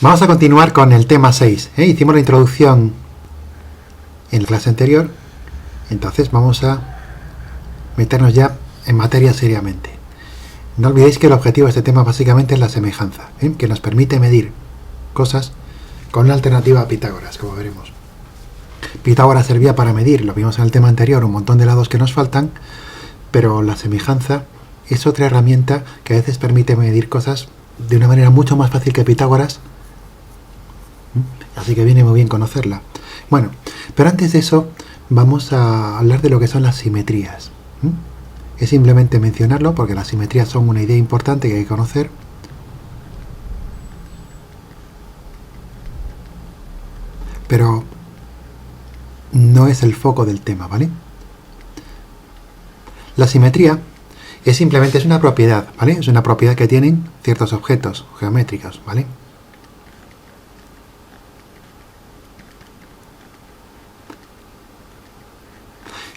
Vamos a continuar con el tema 6. Hicimos la introducción en la clase anterior, entonces vamos a meternos ya en materia seriamente. No olvidéis que el objetivo de este tema básicamente es la semejanza, que nos permite medir cosas con una alternativa a Pitágoras, como veremos. Pitágoras servía para medir, lo vimos en el tema anterior, un montón de lados que nos faltan, pero la semejanza es otra herramienta que a veces permite medir cosas de una manera mucho más fácil que Pitágoras, así que viene muy bien conocerla. Bueno, pero antes de eso vamos a hablar de lo que son las simetrías. Es simplemente mencionarlo porque las simetrías son una idea importante que hay que conocer. Pero no es el foco del tema, ¿vale? La simetría es simplemente una propiedad, ¿vale? Es una propiedad que tienen ciertos objetos geométricos, ¿vale?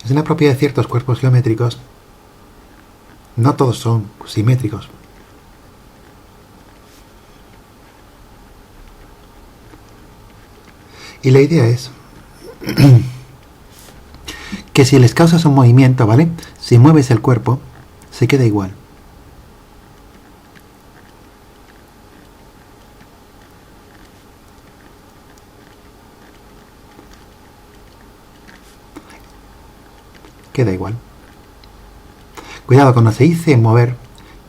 Es una propiedad de ciertos cuerpos geométricos. No todos son simétricos. Y la idea es que si les causas un movimiento, ¿vale? Si mueves el cuerpo, se queda igual. Queda igual. Cuidado, cuando se dice mover,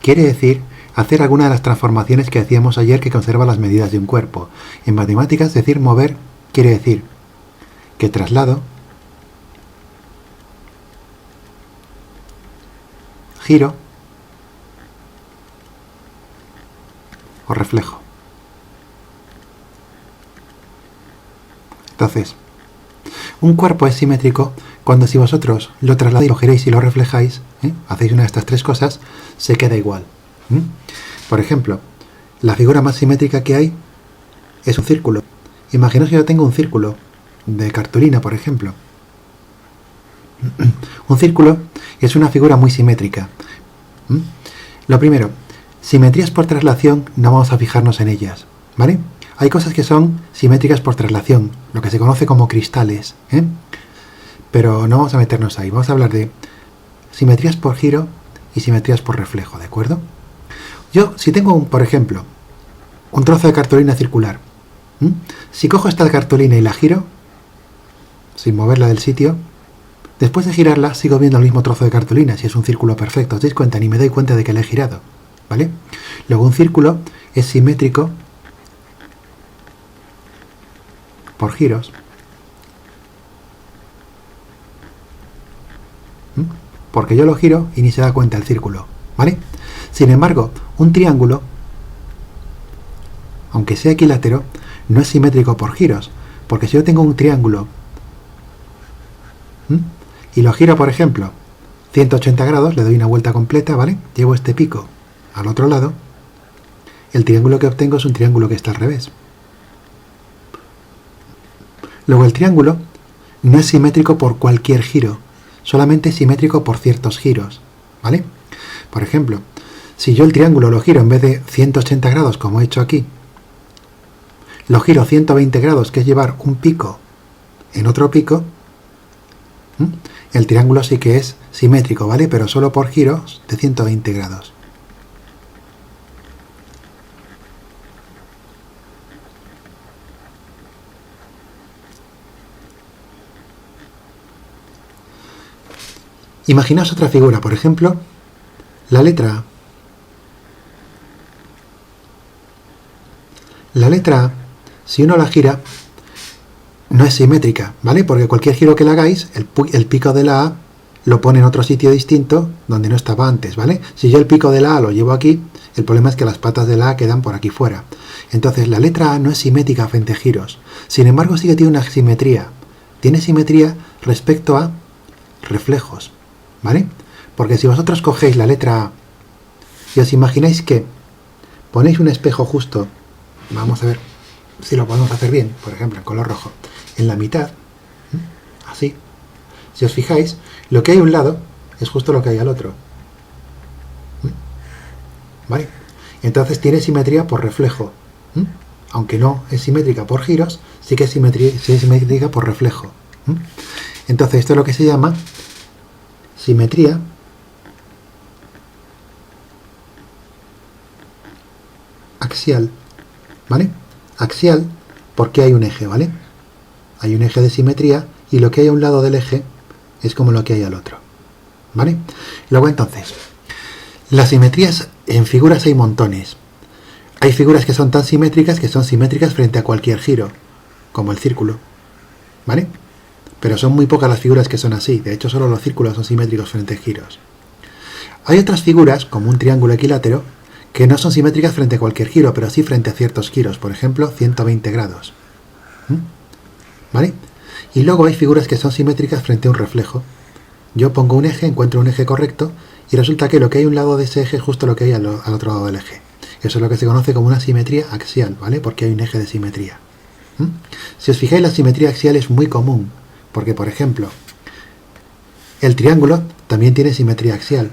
quiere decir hacer alguna de las transformaciones que hacíamos ayer que conserva las medidas de un cuerpo. En matemáticas, decir mover quiere decir que traslado, giro o reflejo. Entonces, un cuerpo es simétrico cuando si vosotros lo trasladáis, lo giráis y lo reflejáis, hacéis una de estas tres cosas, se queda igual. Por ejemplo, la figura más simétrica que hay es un círculo. Imaginaos que yo tengo un círculo de cartulina, por ejemplo. Un círculo es una figura muy simétrica. Lo primero, simetrías por traslación, no vamos a fijarnos en ellas, ¿vale? Hay cosas que son simétricas por traslación, lo que se conoce como cristales, pero no vamos a meternos ahí. Vamos a hablar de simetrías por giro y simetrías por reflejo, ¿de acuerdo? Yo, si tengo, por ejemplo, un trozo de cartulina circular, si cojo esta cartulina y la giro, sin moverla del sitio, después de girarla sigo viendo el mismo trozo de cartulina, si es un círculo perfecto. ¿Os dais cuenta? Ni me doy cuenta de que la he girado, ¿vale? Luego un círculo es simétrico por giros. Porque yo lo giro y ni se da cuenta el círculo, ¿vale? Sin embargo, un triángulo, aunque sea equilátero, no es simétrico por giros, porque si yo tengo un triángulo y lo giro, por ejemplo, 180 grados, le doy una vuelta completa, ¿vale? Llevo este pico al otro lado, el triángulo que obtengo es un triángulo que está al revés. Luego el triángulo no es simétrico por cualquier giro, solamente es simétrico por ciertos giros, ¿vale? Por ejemplo, si yo el triángulo lo giro en vez de 180 grados, como he hecho aquí, lo giro 120 grados, que es llevar un pico en otro pico, el triángulo sí que es simétrico, ¿vale? Pero solo por giros de 120 grados. Imaginaos otra figura, por ejemplo, la letra A. La letra A, si uno la gira, no es simétrica, ¿vale? Porque cualquier giro que le hagáis, el pico de la A lo pone en otro sitio distinto donde no estaba antes, ¿vale? Si yo el pico de la A lo llevo aquí, el problema es que las patas de la A quedan por aquí fuera. Entonces, la letra A no es simétrica frente a giros. Sin embargo, sí que tiene una simetría. Tiene simetría respecto a reflejos, ¿vale? Porque si vosotros cogéis la letra A y os imagináis que ponéis un espejo justo, vamos a ver si lo podemos hacer bien, por ejemplo en color rojo, en la mitad, así, si os fijáis, lo que hay a un lado es justo lo que hay al otro, ¿vale? Entonces tiene simetría por reflejo. aunque no es simétrica por giros, sí que es simétrica por reflejo. Entonces esto es lo que se llama simetría axial, ¿vale? Axial porque hay un eje, ¿vale? Hay un eje de simetría y lo que hay a un lado del eje es como lo que hay al otro, ¿vale? Luego entonces, las simetrías en figuras hay montones. Hay figuras que son tan simétricas que son simétricas frente a cualquier giro, como el círculo, ¿vale? Pero son muy pocas las figuras que son así, de hecho solo los círculos son simétricos frente a giros. Hay otras figuras, como un triángulo equilátero, que no son simétricas frente a cualquier giro, pero sí frente a ciertos giros, por ejemplo, 120 grados. ¿Vale? Y luego hay figuras que son simétricas frente a un reflejo. Yo pongo un eje, encuentro un eje correcto, y resulta que lo que hay a un lado de ese eje es justo lo que hay al otro lado del eje. Eso es lo que se conoce como una simetría axial, ¿vale? Porque hay un eje de simetría. Si os fijáis, la simetría axial es muy común, porque, por ejemplo, el triángulo también tiene simetría axial.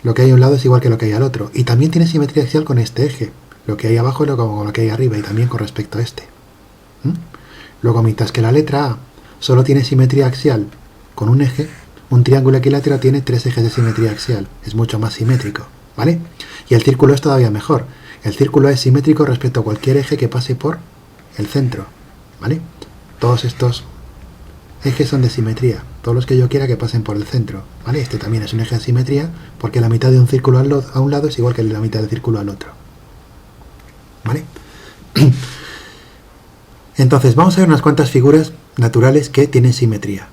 Lo que hay a un lado es igual que lo que hay al otro. Y también tiene simetría axial con este eje. Lo que hay abajo es como lo que hay arriba y también con respecto a este. Luego, mientras que la letra A solo tiene simetría axial con un eje, un triángulo equilátero tiene 3 ejes de simetría axial. Es mucho más simétrico, ¿vale? Y el círculo es todavía mejor. El círculo es simétrico respecto a cualquier eje que pase por el centro, ¿vale? Todos estos ejes son de simetría. Todos los que yo quiera que pasen por el centro, ¿vale? Este también es un eje de simetría porque la mitad de un círculo a un lado es igual que la mitad del círculo al otro, ¿vale? Entonces vamos a ver unas cuantas figuras naturales que tienen simetría.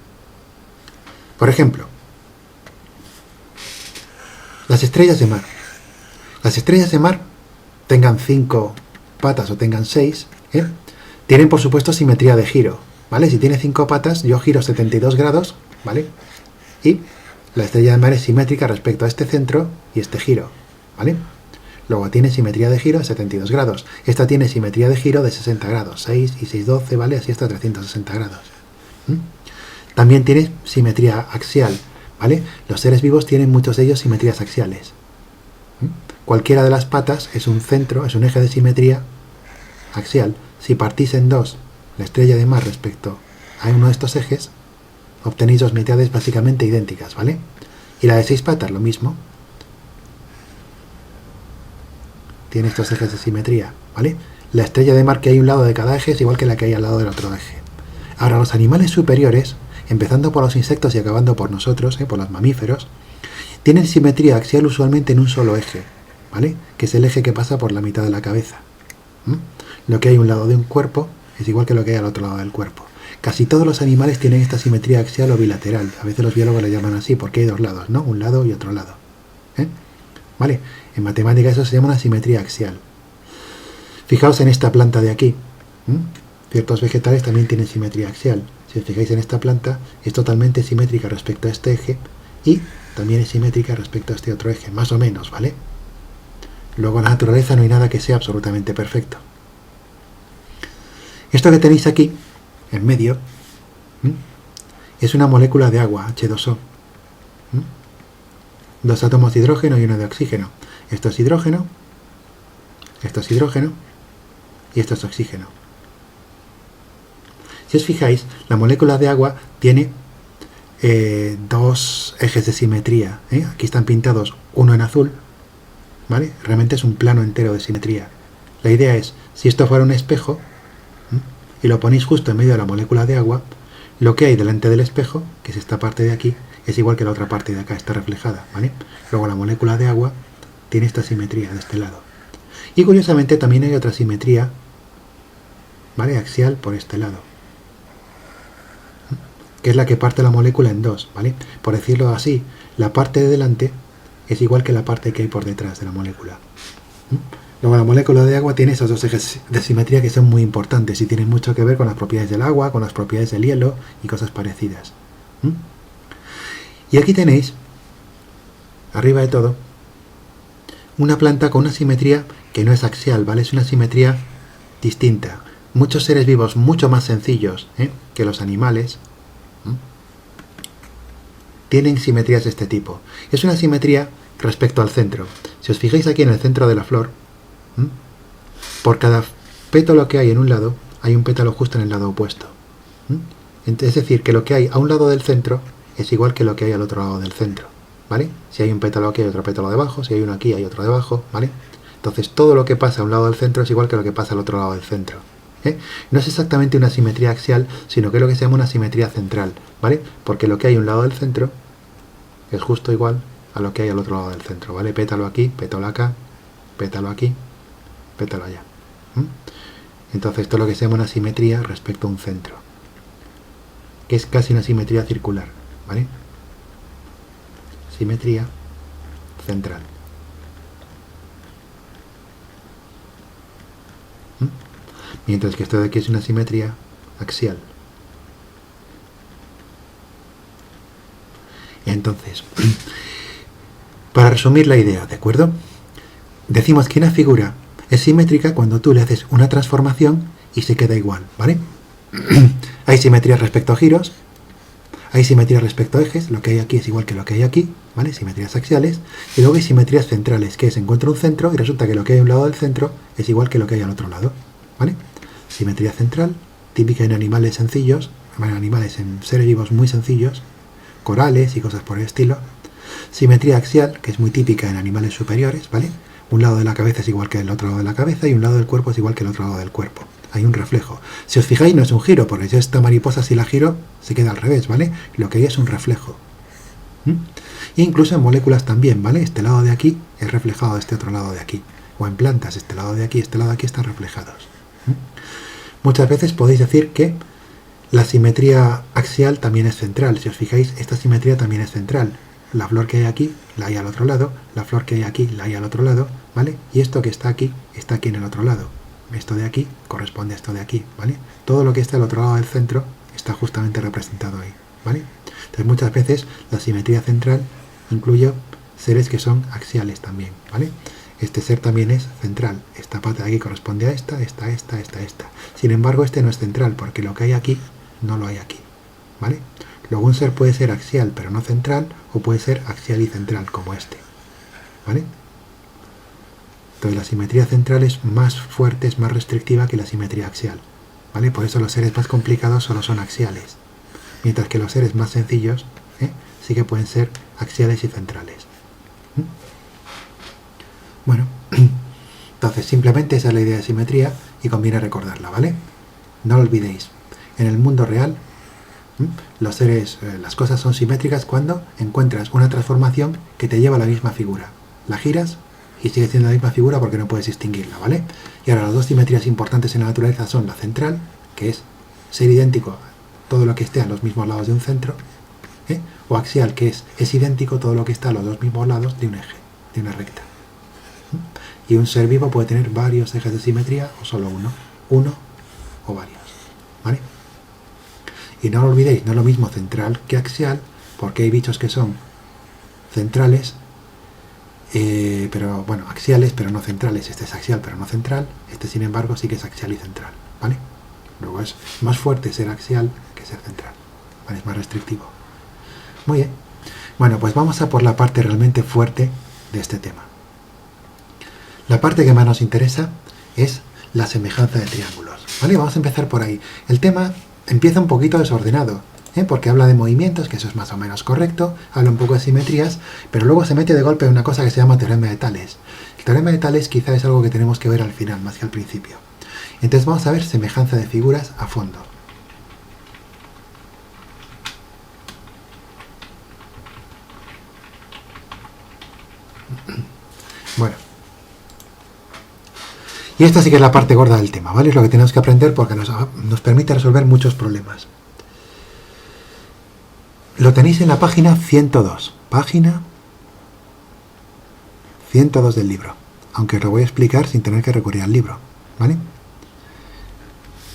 Por ejemplo, las estrellas de mar. Las estrellas de mar, tengan 5 patas o tengan 6, tienen por supuesto simetría de giro, ¿vale? Si tiene 5 patas, yo giro 72 grados, ¿vale? Y la estrella de mar es simétrica respecto a este centro y este giro, ¿vale? Luego tiene simetría de giro de 72 grados. Esta tiene simetría de giro de 60 grados. 6 y 6, 12, ¿vale? Así hasta 360 grados. También tiene simetría axial, ¿vale? Los seres vivos tienen muchos de ellos simetrías axiales. Cualquiera de las patas es un centro, es un eje de simetría axial. Si partís en dos la estrella de mar respecto a uno de estos ejes, obtenéis dos mitades básicamente idénticas, ¿vale? Y la de 6 patas, lo mismo. Tiene estos ejes de simetría, ¿vale? La estrella de mar que hay a un lado de cada eje es igual que la que hay al lado del otro eje. Ahora, los animales superiores, empezando por los insectos y acabando por nosotros, por los mamíferos, tienen simetría axial usualmente en un solo eje, ¿vale? Que es el eje que pasa por la mitad de la cabeza. Lo que hay a un lado de un cuerpo es igual que lo que hay al otro lado del cuerpo. Casi todos los animales tienen esta simetría axial o bilateral. A veces los biólogos le llaman así porque hay dos lados, ¿no? Un lado y otro lado. ¿Vale? En matemática eso se llama una simetría axial. Fijaos en esta planta de aquí. Ciertos vegetales también tienen simetría axial. Si os fijáis en esta planta, es totalmente simétrica respecto a este eje y también es simétrica respecto a este otro eje, más o menos, ¿vale? Luego en la naturaleza no hay nada que sea absolutamente perfecto. Esto que tenéis aquí, en medio, es una molécula de agua, H2O. 2 átomos de hidrógeno y uno de oxígeno. Esto es hidrógeno y esto es oxígeno. Si os fijáis, la molécula de agua tiene 2 ejes de simetría. Aquí están pintados uno en azul, ¿vale? Realmente es un plano entero de simetría. La idea es, si esto fuera un espejo y lo ponéis justo en medio de la molécula de agua, lo que hay delante del espejo, que es esta parte de aquí, es igual que la otra parte de acá, está reflejada, ¿vale? Luego la molécula de agua tiene esta simetría de este lado. Y curiosamente también hay otra simetría, ¿vale? Axial por este lado, que es la que parte la molécula en dos, ¿vale? Por decirlo así, la parte de delante es igual que la parte que hay por detrás de la molécula. Luego la molécula de agua tiene esos dos ejes de simetría que son muy importantes y tienen mucho que ver con las propiedades del agua, con las propiedades del hielo y cosas parecidas. Y aquí tenéis, arriba de todo, una planta con una simetría que no es axial, ¿vale? Es una simetría distinta. Muchos seres vivos mucho más sencillos que los animales tienen simetrías de este tipo. Es una simetría respecto al centro. Si os fijáis aquí en el centro de la flor, por cada pétalo que hay en un lado, hay un pétalo justo en el lado opuesto. Es decir, que lo que hay a un lado del centro es igual que lo que hay al otro lado del centro, ¿vale? Si hay un pétalo aquí, hay otro pétalo debajo, si hay uno aquí, hay otro debajo, ¿vale? Entonces todo lo que pasa a un lado del centro es igual que lo que pasa al otro lado del centro. No es exactamente una simetría axial, sino que es lo que se llama una simetría central, ¿vale? Porque lo que hay a un lado del centro es justo igual a lo que hay al otro lado del centro, ¿vale? Pétalo aquí, pétalo acá, pétalo aquí, pétalo allá. Entonces esto es lo que se llama una simetría respecto a un centro, que es casi una simetría circular, ¿vale? Simetría central. Mientras que esto de aquí es una simetría axial. Entonces, para resumir la idea, ¿de acuerdo? Decimos que una figura es simétrica cuando tú le haces una transformación y se queda igual, ¿vale? Hay simetría respecto a giros, hay simetría respecto a ejes, lo que hay aquí es igual que lo que hay aquí, ¿vale? Simetrías axiales, y luego hay simetrías centrales, que es encuentra un centro y resulta que lo que hay a un lado del centro es igual que lo que hay al otro lado, ¿vale? Simetría central, típica en animales sencillos, bueno, animales en seres vivos muy sencillos, corales y cosas por el estilo. Simetría axial, que es muy típica en animales superiores, ¿vale? Un lado de la cabeza es igual que el otro lado de la cabeza y un lado del cuerpo es igual que el otro lado del cuerpo. Hay un reflejo. Si os fijáis, no es un giro, porque si esta mariposa, si la giro, se queda al revés, ¿vale? Lo que hay es un reflejo. E incluso en moléculas también, ¿vale? Este lado de aquí es reflejado de este otro lado de aquí. O en plantas, este lado de aquí y este lado de aquí están reflejados. Muchas veces podéis decir que la simetría axial también es central. Si os fijáis, esta simetría también es central. La flor que hay aquí, la hay al otro lado. La flor que hay aquí, la hay al otro lado, ¿vale? Y esto que está aquí en el otro lado. Esto de aquí corresponde a esto de aquí, ¿vale? Todo lo que está al otro lado del centro está justamente representado ahí, ¿vale? Entonces muchas veces la simetría central incluye seres que son axiales también, ¿vale? Este ser también es central. Esta parte de aquí corresponde a esta. Sin embargo, este no es central, porque lo que hay aquí no lo hay aquí, ¿vale? Luego un ser puede ser axial, pero no central, o puede ser axial y central, como este, ¿vale? Entonces la simetría central es más fuerte, es más restrictiva que la simetría axial, ¿vale? Por eso los seres más complicados solo son axiales, mientras que los seres más sencillos sí que pueden ser axiales y centrales. Bueno, entonces simplemente esa es la idea de simetría y conviene recordarla, ¿vale? No lo olvidéis. En el mundo real, los seres, las cosas son simétricas cuando encuentras una transformación que te lleva a la misma figura. La giras y sigue siendo la misma figura porque no puedes distinguirla, ¿vale? Y ahora las dos simetrías importantes en la naturaleza son la central, que es ser idéntico a todo lo que esté a los mismos lados de un centro, o axial, que es idéntico a todo lo que está a los dos mismos lados de un eje, de una recta. Y un ser vivo puede tener varios ejes de simetría o solo uno o varios, ¿vale? Y no lo olvidéis, no es lo mismo central que axial, porque hay bichos que son centrales, pero bueno, axiales pero no centrales. Este es axial pero no central, este sin embargo sí que es axial y central, ¿vale? Luego es más fuerte ser axial que ser central, ¿vale? Es más restrictivo. Muy bien, bueno, pues vamos a por la parte realmente fuerte de este tema. La parte que más nos interesa es la semejanza de triángulos, ¿vale? Vamos a empezar por ahí. El tema empieza un poquito desordenado, porque habla de movimientos, que eso es más o menos correcto, habla un poco de simetrías, pero luego se mete de golpe en una cosa que se llama teorema de Tales. El teorema de Tales quizá es algo que tenemos que ver al final, más que al principio. Entonces vamos a ver semejanza de figuras a fondo. Bueno. Y esta sí que es la parte gorda del tema, ¿vale? Es lo que tenemos que aprender porque nos permite resolver muchos problemas. Lo tenéis en la página 102. Página 102 del libro. Aunque os lo voy a explicar sin tener que recurrir al libro, ¿vale?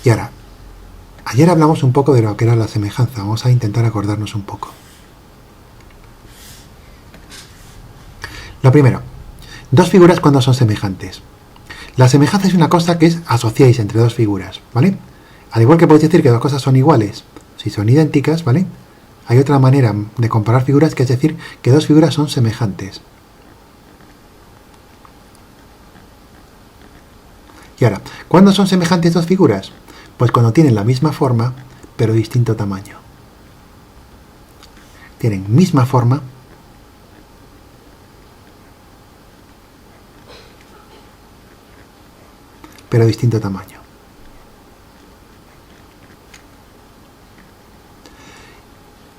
Y ahora, ayer hablamos un poco de lo que era la semejanza. Vamos a intentar acordarnos un poco. Lo primero, dos figuras cuando son semejantes. La semejanza es una cosa que asociáis entre dos figuras, ¿vale? Al igual que podéis decir que dos cosas son iguales, si son idénticas, ¿vale? Hay otra manera de comparar figuras que es decir que dos figuras son semejantes. Y ahora, ¿cuándo son semejantes dos figuras? Pues cuando tienen la misma forma, pero distinto tamaño. Tienen misma forma, pero distinto tamaño.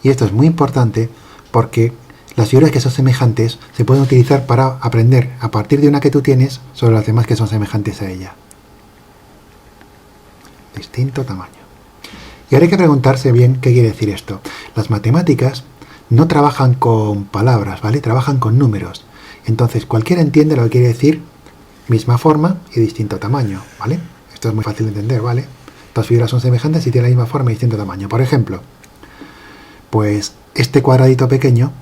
Y esto es muy importante porque las figuras que son semejantes se pueden utilizar para aprender a partir de una que tú tienes sobre las demás que son semejantes a ella. Distinto tamaño. Y ahora hay que preguntarse bien qué quiere decir esto. Las matemáticas no trabajan con palabras, ¿vale? Trabajan con números. Entonces cualquiera entiende lo que quiere decir misma forma y distinto tamaño, ¿vale? Esto es muy fácil de entender, ¿vale? Dos figuras son semejantes y tienen la misma forma y distinto tamaño. Por ejemplo, pues este cuadradito pequeño,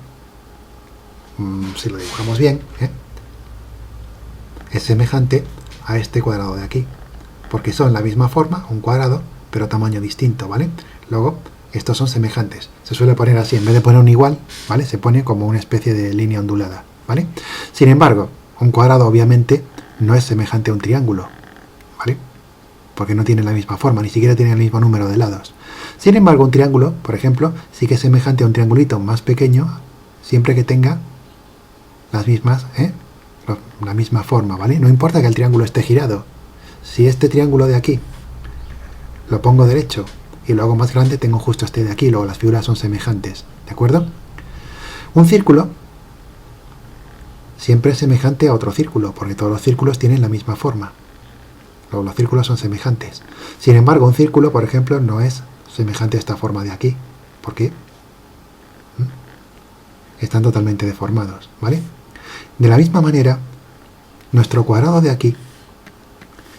si lo dibujamos bien, es semejante a este cuadrado de aquí, porque son la misma forma, un cuadrado, pero tamaño distinto, ¿vale? Luego, estos son semejantes. Se suele poner así, en vez de poner un igual, ¿vale? Se pone como una especie de línea ondulada, ¿vale? Sin embargo, un cuadrado obviamente no es semejante a un triángulo, ¿vale? Porque no tiene la misma forma, ni siquiera tiene el mismo número de lados. Sin embargo, un triángulo, por ejemplo, sí que es semejante a un triangulito más pequeño, siempre que tenga las mismas, la misma forma, ¿vale? No importa que el triángulo esté girado. Si este triángulo de aquí lo pongo derecho y lo hago más grande, tengo justo este de aquí, luego las figuras son semejantes, ¿de acuerdo? Un círculo siempre es semejante a otro círculo, porque todos los círculos tienen la misma forma. Luego los círculos son semejantes. Sin embargo, un círculo, por ejemplo, no es semejante a esta forma de aquí. ¿Por qué? Están totalmente deformados, ¿vale? De la misma manera, nuestro cuadrado de aquí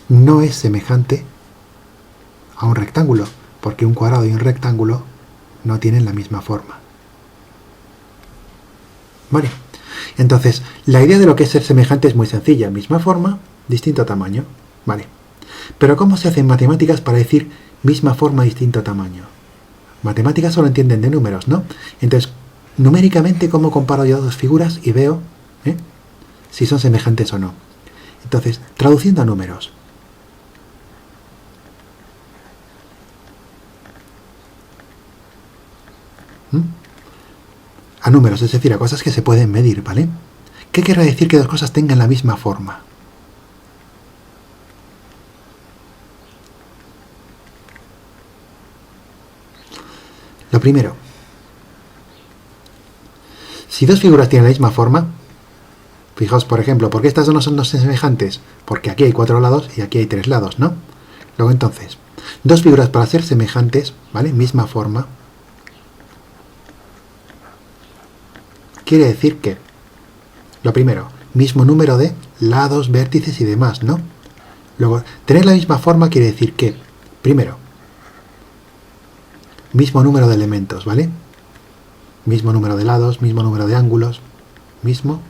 no es semejante a un rectángulo, porque un cuadrado y un rectángulo no tienen la misma forma. ¿Vale? Entonces, la idea de lo que es ser semejante es muy sencilla. Misma forma, distinto tamaño. ¿Vale? Pero ¿cómo se hace en matemáticas para decir misma forma, distinto tamaño? Matemáticas solo entienden de números, ¿no? Entonces, numéricamente, ¿cómo comparo yo dos figuras y veo si son semejantes o no? Entonces, traduciendo a números. A números, es decir, a cosas que se pueden medir, ¿vale? ¿Qué querrá decir que dos cosas tengan la misma forma? Lo primero, si dos figuras tienen la misma forma, fijaos, por ejemplo, ¿por qué estas dos no son dos semejantes? Porque aquí hay 4 lados y aquí hay 3 lados, ¿no? Luego entonces, dos figuras para ser semejantes, ¿vale? Misma forma, quiere decir que, lo primero, mismo número de lados, vértices y demás, ¿no? Luego, tener la misma forma quiere decir que, primero, mismo número de elementos, ¿vale? Mismo número de lados, mismo número de ángulos, mismo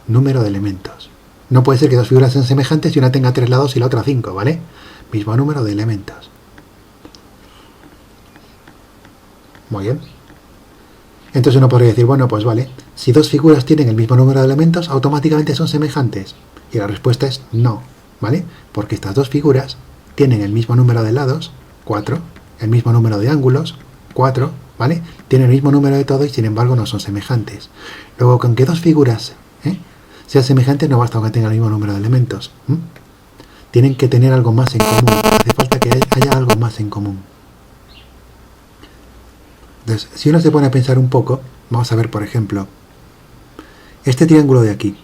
número de elementos. No puede ser que dos figuras sean semejantes y una tenga 3 lados y la otra 5, ¿vale? Mismo número de elementos. Muy bien. Entonces uno podría decir, bueno, pues vale, si dos figuras tienen el mismo número de elementos, automáticamente son semejantes. Y la respuesta es no, ¿vale? Porque estas dos figuras tienen el mismo número de lados, 4, el mismo número de ángulos, 4, ¿vale? Tienen el mismo número de todo y sin embargo no son semejantes. Luego, con que dos figuras sean semejantes no basta con que tengan el mismo número de elementos. Tienen que tener algo más en común. Hace falta que haya algo más en común. Entonces, si uno se pone a pensar un poco, vamos a ver, por ejemplo, este triángulo de aquí.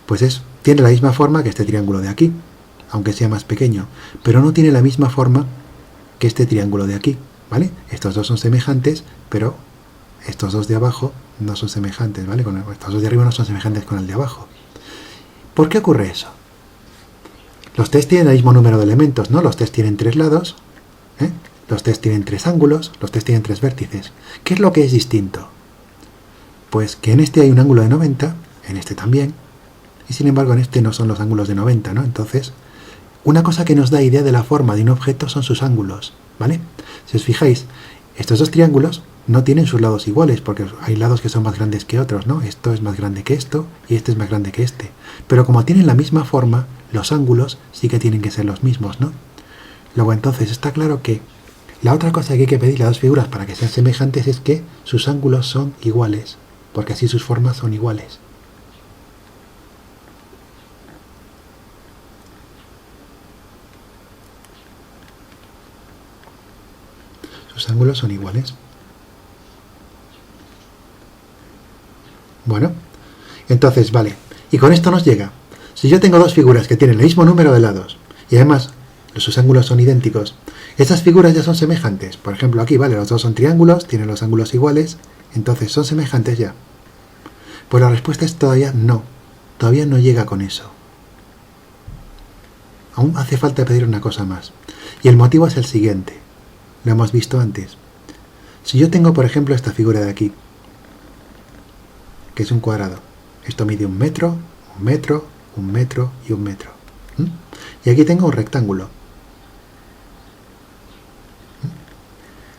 Pues tiene la misma forma que este triángulo de aquí, aunque sea más pequeño, pero no tiene la misma forma que este triángulo de aquí, ¿vale? Estos dos son semejantes, pero estos dos de abajo no son semejantes, ¿vale? Estos dos de arriba no son semejantes con el de abajo. ¿Por qué ocurre eso? Los test tienen el mismo número de elementos, ¿no? Los test tienen 3 lados, los test tienen 3 ángulos, los test tienen 3 vértices. ¿Qué es lo que es distinto? Pues que en este hay un ángulo de 90, en este también, y sin embargo en este no son los ángulos de 90, ¿no? Entonces, una cosa que nos da idea de la forma de un objeto son sus ángulos, ¿vale? Si os fijáis, estos dos triángulos no tienen sus lados iguales, porque hay lados que son más grandes que otros, ¿no? Esto es más grande que esto y este es más grande que este. Pero como tienen la misma forma, los ángulos sí que tienen que ser los mismos, ¿no? Luego entonces está claro que la otra cosa que hay que pedirle a dos figuras para que sean semejantes es que sus ángulos son iguales, porque así sus formas son iguales. Sus ángulos son iguales. Bueno, entonces, vale. Y con esto nos llega. Si yo tengo dos figuras que tienen el mismo número de lados, y además sus ángulos son idénticos, esas figuras ya son semejantes. Por ejemplo, aquí, vale, los dos son triángulos, tienen los ángulos iguales, entonces son semejantes ya. Pues la respuesta es todavía no. Todavía no llega con eso. Aún hace falta pedir una cosa más. Y el motivo es el siguiente. Lo hemos visto antes. Si yo tengo, por ejemplo, esta figura de aquí, que es un cuadrado. Esto mide 1 metro, 1 metro, 1 metro y 1 metro. Y aquí tengo un rectángulo.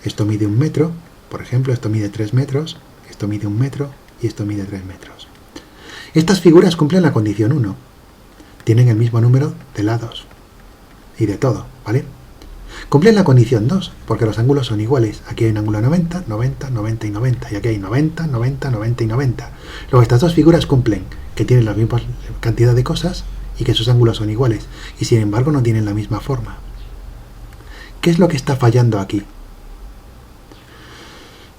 Esto mide 1 metro, por ejemplo, esto mide 3 metros, esto mide 1 metro y esto mide 3 metros. Estas figuras cumplen la condición 1. Tienen el mismo número de lados y de todo, ¿vale? Cumplen la condición 2, porque los ángulos son iguales. Aquí hay un ángulo 90, 90, 90 y 90. Y aquí hay 90, 90, 90 y 90. Luego estas dos figuras cumplen que tienen la misma cantidad de cosas y que sus ángulos son iguales. Y sin embargo no tienen la misma forma. ¿Qué es lo que está fallando aquí?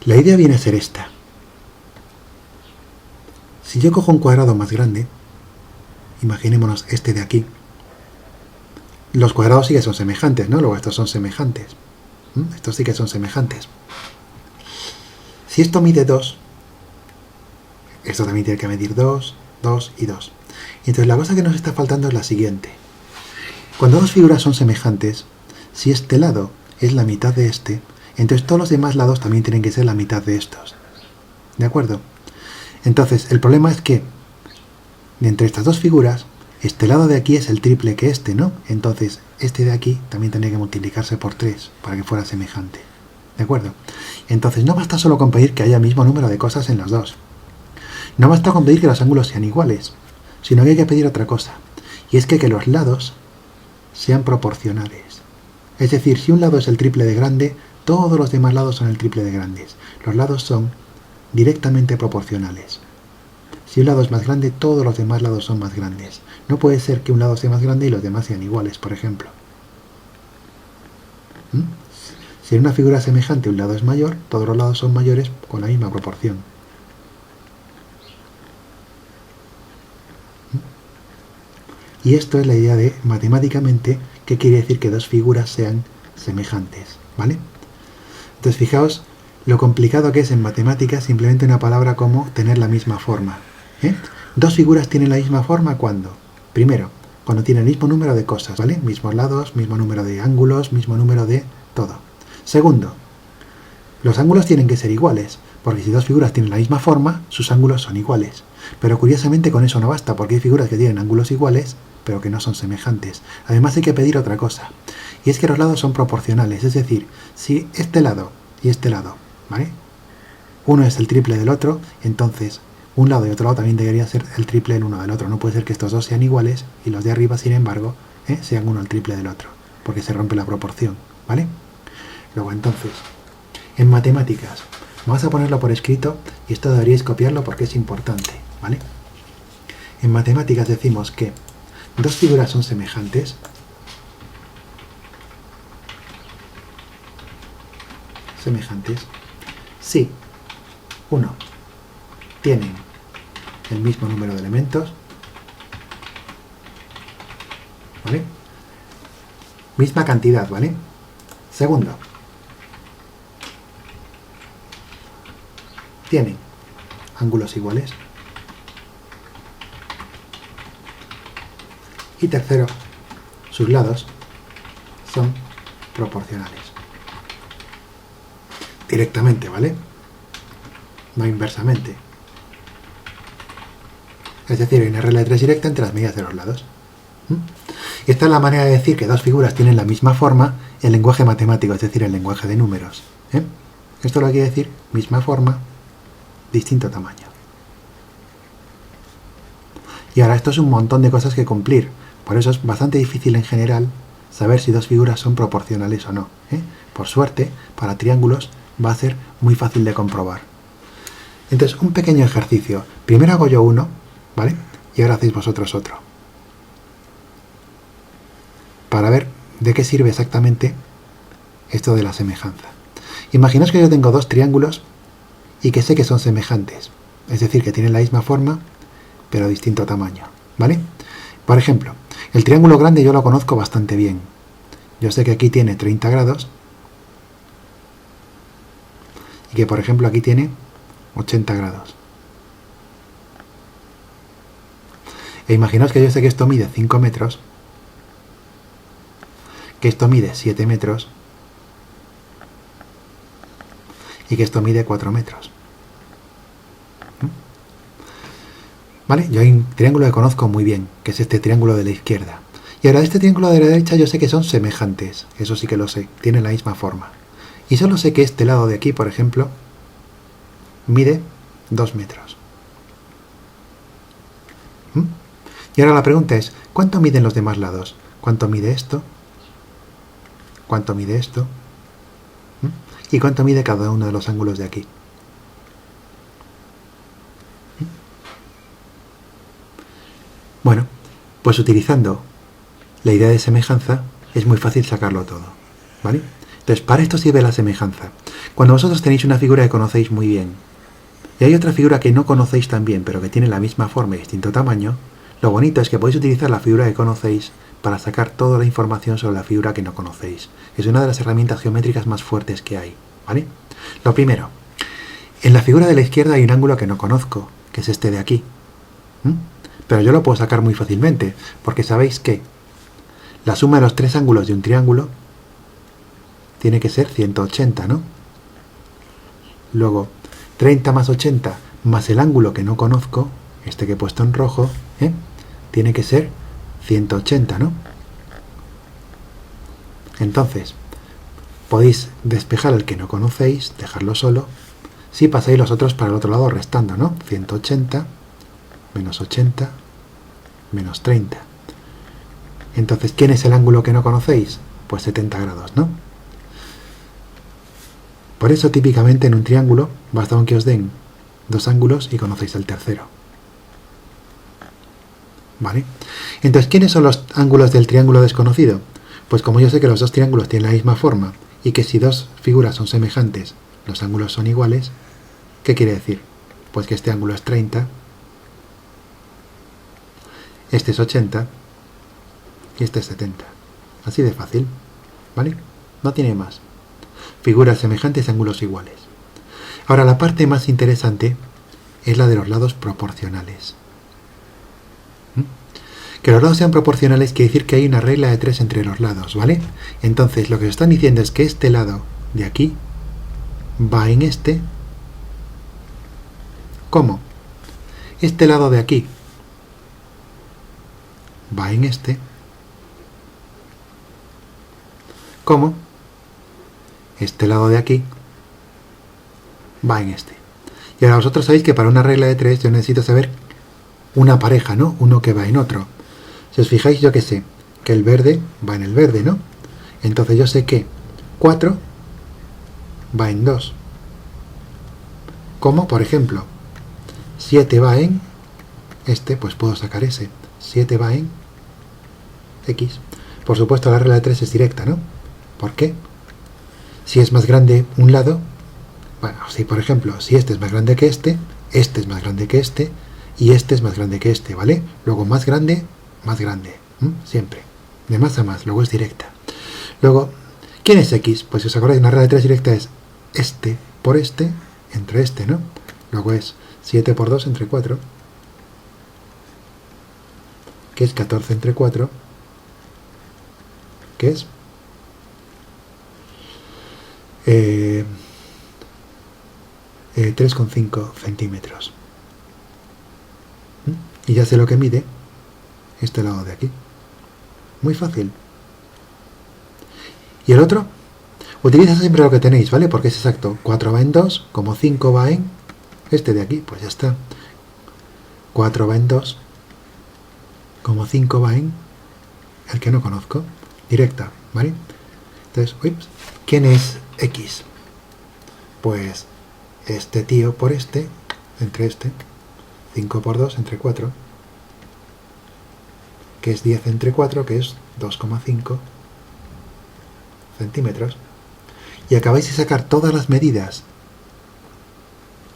La idea viene a ser esta. Si yo cojo un cuadrado más grande, imaginémonos este de aquí, los cuadrados sí que son semejantes, ¿no? Luego estos son semejantes. Estos sí que son semejantes. Si esto mide 2, esto también tiene que medir 2, 2 y 2. Y entonces la cosa que nos está faltando es la siguiente. Cuando dos figuras son semejantes, si este lado es la mitad de este, entonces todos los demás lados también tienen que ser la mitad de estos. ¿De acuerdo? Entonces el problema es que de entre estas dos figuras, este lado de aquí es el triple que este, ¿no? Entonces, este de aquí también tendría que multiplicarse por 3 para que fuera semejante. ¿De acuerdo? Entonces, no basta solo con pedir que haya el mismo número de cosas en los dos. No basta con pedir que los ángulos sean iguales, sino que hay que pedir otra cosa. Y es que los lados sean proporcionales. Es decir, si un lado es el triple de grande, todos los demás lados son el triple de grandes. Los lados son directamente proporcionales. Si un lado es más grande, todos los demás lados son más grandes. No puede ser que un lado sea más grande y los demás sean iguales, por ejemplo. Si en una figura semejante un lado es mayor, todos los lados son mayores con la misma proporción. Y esto es la idea de, matemáticamente, qué quiere decir que dos figuras sean semejantes, ¿vale? Entonces, fijaos lo complicado que es en matemáticas simplemente una palabra como tener la misma forma. Dos figuras tienen la misma forma ¿cuándo? Primero, cuando tienen el mismo número de cosas, ¿vale? Mismos lados, mismo número de ángulos, mismo número de todo. Segundo, los ángulos tienen que ser iguales, porque si dos figuras tienen la misma forma, sus ángulos son iguales. Pero curiosamente con eso no basta, porque hay figuras que tienen ángulos iguales, pero que no son semejantes. Además hay que pedir otra cosa, y es que los lados son proporcionales, es decir, si este lado y este lado, ¿vale? Uno es el triple del otro, entonces un lado y otro lado también debería ser el triple el uno del otro. No puede ser que estos dos sean iguales y los de arriba, sin embargo, sean uno el triple del otro, porque se rompe la proporción, ¿vale? Luego entonces, en matemáticas, vamos a ponerlo por escrito y esto deberíais copiarlo porque es importante, ¿vale? En matemáticas decimos que dos figuras son semejantes si, uno, tienen el mismo número de elementos, ¿vale? Misma cantidad, ¿vale? Segundo, tienen ángulos iguales. Y tercero, sus lados son proporcionales. Directamente, ¿vale? No inversamente. Es decir, hay una regla de 3 directa entre las medidas de los lados. Esta es la manera de decir que dos figuras tienen la misma forma en lenguaje matemático, es decir, en lenguaje de números. Esto lo quiere decir misma forma, distinto tamaño. Y ahora esto es un montón de cosas que cumplir. Por eso es bastante difícil en general saber si dos figuras son proporcionales o no, ¿eh? Por suerte, para triángulos va a ser muy fácil de comprobar. Entonces, un pequeño ejercicio. Primero hago yo uno, ¿vale? Y ahora hacéis vosotros otro. Para ver de qué sirve exactamente esto de la semejanza. Imaginaos que yo tengo dos triángulos y que sé que son semejantes. Es decir, que tienen la misma forma, pero distinto tamaño, ¿vale? Por ejemplo, el triángulo grande yo lo conozco bastante bien. Yo sé que aquí tiene 30 grados y que, por ejemplo, aquí tiene 80 grados. E imaginaos que yo sé que esto mide 5 metros, que esto mide 7 metros y que esto mide 4 metros. ¿Vale? Yo hay un triángulo que conozco muy bien, que es este triángulo de la izquierda. Y ahora este triángulo de la derecha yo sé que son semejantes, eso sí que lo sé, tienen la misma forma. Y solo sé que este lado de aquí, por ejemplo, mide 2 metros. Y ahora la pregunta es, ¿cuánto miden los demás lados? ¿Cuánto mide esto? ¿Cuánto mide esto? ¿Y cuánto mide cada uno de los ángulos de aquí? Bueno, pues utilizando la idea de semejanza es muy fácil sacarlo todo, ¿vale? Entonces, para esto sirve la semejanza. Cuando vosotros tenéis una figura que conocéis muy bien y hay otra figura que no conocéis tan bien, pero que tiene la misma forma y distinto tamaño, lo bonito es que podéis utilizar la figura que conocéis para sacar toda la información sobre la figura que no conocéis. Es una de las herramientas geométricas más fuertes que hay, ¿vale? Lo primero, en la figura de la izquierda hay un ángulo que no conozco, que es este de aquí. Pero yo lo puedo sacar muy fácilmente, porque sabéis que la suma de los tres ángulos de un triángulo tiene que ser 180, ¿no? Luego, 30 más 80 más el ángulo que no conozco, este que he puesto en rojo, tiene que ser 180, ¿no? Entonces, podéis despejar el que no conocéis, dejarlo solo, si pasáis los otros para el otro lado restando, ¿no? 180 menos 80 menos 30. Entonces, ¿quién es el ángulo que no conocéis? Pues 70 grados, ¿no? Por eso, típicamente en un triángulo, basta con que os den dos ángulos y conocéis el tercero. ¿Vale? Entonces, ¿quiénes son los ángulos del triángulo desconocido? Pues como yo sé que los dos triángulos tienen la misma forma y que si dos figuras son semejantes, los ángulos son iguales, ¿qué quiere decir? Pues que este ángulo es 30, este es 80 y este es 70. Así de fácil, ¿vale? No tiene más. Figuras semejantes, ángulos iguales. Ahora, la parte más interesante es la de los lados proporcionales. Que los lados sean proporcionales quiere decir que hay una regla de 3 entre los lados, ¿vale? Entonces, lo que os están diciendo es que este lado de aquí va en este. ¿Cómo? Este lado de aquí va en este. ¿Cómo? Este lado de aquí va en este. Y ahora vosotros sabéis que para una regla de 3 yo necesito saber una pareja, ¿no? Uno que va en otro. Si os fijáis, yo que sé, que el verde va en el verde, ¿no? Entonces yo sé que 4 va en 2. Como, por ejemplo, 7 va en este, pues puedo sacar ese. 7 va en X. Por supuesto, la regla de 3 es directa, ¿no? ¿Por qué? Si es más grande un lado, bueno, si por ejemplo, si este es más grande que este es más grande que este, y este es más grande que este, ¿vale? Luego más grande, siempre. De más a más, luego es directa. Luego, ¿quién es X? Pues si os acordáis, una regla de 3 directa es este por este, entre este, ¿no? Luego es 7 por 2 entre 4, que es 14 entre 4, que es 3,5 centímetros. Y ya sé lo que mide este lado de aquí. Muy fácil. ¿Y el otro? Utiliza siempre lo que tenéis, ¿vale? Porque es exacto. 4 va en 2, como 5 va en este de aquí, pues ya está. 4 va en 2, como 5 va en el que no conozco. Directa, ¿vale? Entonces, ups, ¿quién es X? Pues este tío por este, entre este, 5 por 2 entre 4, que es 10 entre 4, que es 2,5 centímetros. Y acabáis de sacar todas las medidas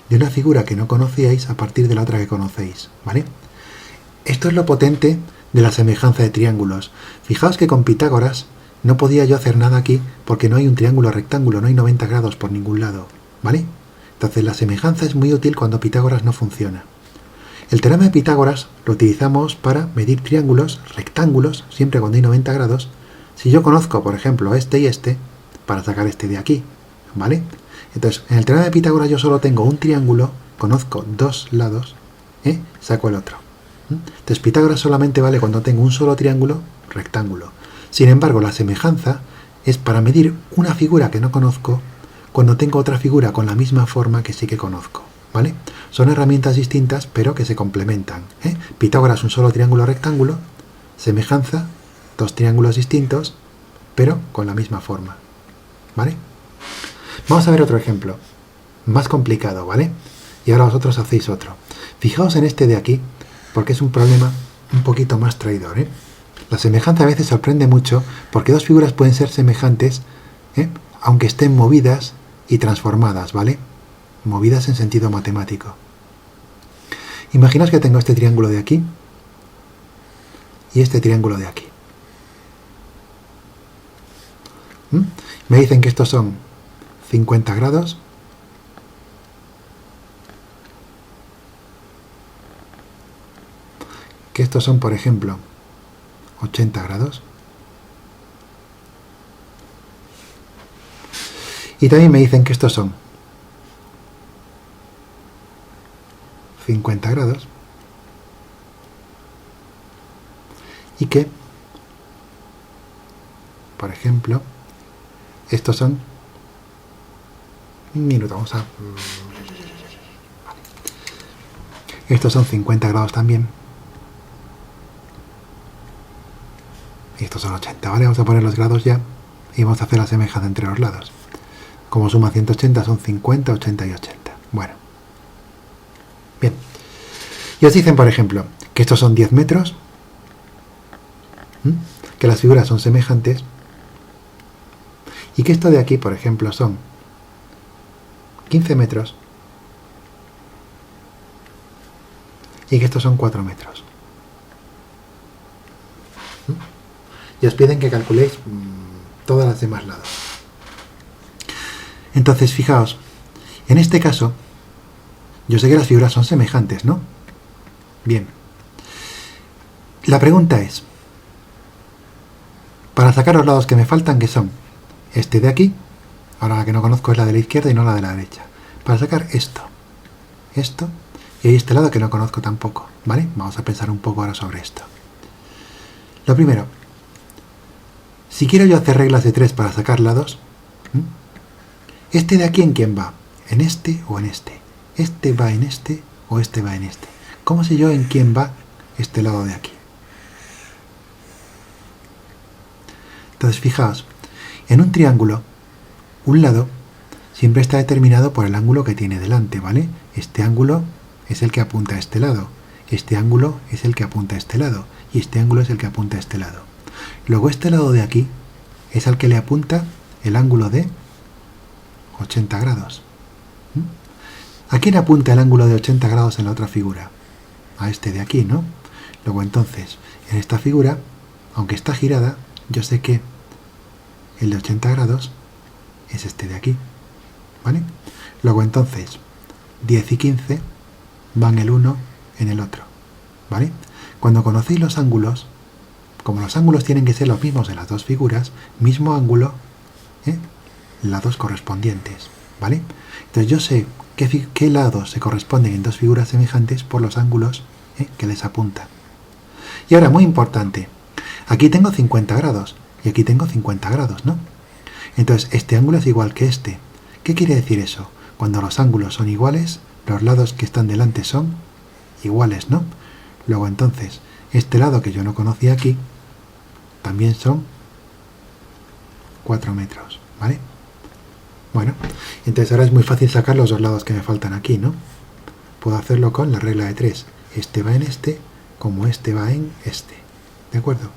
de una figura que no conocíais a partir de la otra que conocéis, ¿vale? Esto es lo potente de la semejanza de triángulos. Fijaos que con Pitágoras no podía yo hacer nada aquí porque no hay un triángulo rectángulo, no hay 90 grados por ningún lado, ¿vale? Entonces la semejanza es muy útil cuando Pitágoras no funciona. El teorema de Pitágoras lo utilizamos para medir triángulos, rectángulos, siempre cuando hay 90 grados. Si yo conozco, por ejemplo, este y este, para sacar este de aquí, ¿vale? Entonces, en el teorema de Pitágoras yo solo tengo un triángulo, conozco dos lados, saco el otro. Entonces, Pitágoras solamente vale cuando tengo un solo triángulo, rectángulo. Sin embargo, la semejanza es para medir una figura que no conozco cuando tengo otra figura con la misma forma que sí que conozco, ¿vale? Son herramientas distintas, pero que se complementan, Pitágoras, un solo triángulo rectángulo, semejanza, dos triángulos distintos, pero con la misma forma, ¿vale? Vamos a ver otro ejemplo, más complicado, ¿vale? Y ahora vosotros hacéis otro. Fijaos en este de aquí, porque es un problema un poquito más traidor, La semejanza a veces sorprende mucho porque dos figuras pueden ser semejantes, aunque estén movidas y transformadas, ¿vale? Movidas en sentido matemático. Imaginaos que tengo este triángulo de aquí y este triángulo de aquí. Me dicen que estos son 50 grados. Que estos son, por ejemplo, 80 grados. Y también me dicen que estos son 50 grados. Y que, por ejemplo, estos son... Un minuto, vamos a... Estos son 50 grados también. Y estos son 80, ¿vale? Vamos a poner los grados ya y vamos a hacer la semejanza entre los lados. Como suma 180 son 50, 80 y 80. Bueno. Bien. Y os dicen, por ejemplo, que estos son 10 metros, que las figuras son semejantes, y que esto de aquí, por ejemplo, son 15 metros, y que estos son 4 metros. Y os piden que calculéis todas las demás lados. Entonces, fijaos, en este caso, yo sé que las figuras son semejantes, ¿no? Bien. La pregunta es, para sacar los lados que me faltan, que son este de aquí, ahora la que no conozco es la de la izquierda y no la de la derecha, para sacar esto, y hay este lado que no conozco tampoco, ¿vale? Vamos a pensar un poco ahora sobre esto. Lo primero, si quiero yo hacer reglas de 3 para sacar lados, ¿este de aquí en quién va? ¿En este o en este? ¿Este va en este o este va en este? ¿Cómo sé yo en quién va este lado de aquí? Entonces, fijaos, en un triángulo, un lado siempre está determinado por el ángulo que tiene delante, ¿vale? Este ángulo es el que apunta a este lado, este ángulo es el que apunta a este lado, y este ángulo es el que apunta a este lado. Luego este lado de aquí es al que le apunta el ángulo de 80 grados. ¿A quién apunta el ángulo de 80 grados en la otra figura? A este de aquí, ¿no? Luego entonces, en esta figura, aunque está girada, yo sé que el de 80 grados es este de aquí, ¿vale? Luego entonces, 10 y 15 van el uno en el otro, ¿vale? Cuando conocéis los ángulos, como los ángulos tienen que ser los mismos en las dos figuras, mismo ángulo, lados correspondientes, ¿vale? Entonces yo sé qué lados se corresponden en dos figuras semejantes por los ángulos que les apuntan. Y ahora, muy importante, aquí tengo 50 grados y aquí tengo 50 grados, ¿no? Entonces, este ángulo es igual que este. ¿Qué quiere decir eso? Cuando los ángulos son iguales, los lados que están delante son iguales, ¿no? Luego entonces, este lado que yo no conocía aquí, también son 4 metros, ¿vale? Bueno, entonces ahora es muy fácil sacar los dos lados que me faltan aquí, ¿no? Puedo hacerlo con la regla de 3. Este va en este, como este va en este. ¿De acuerdo?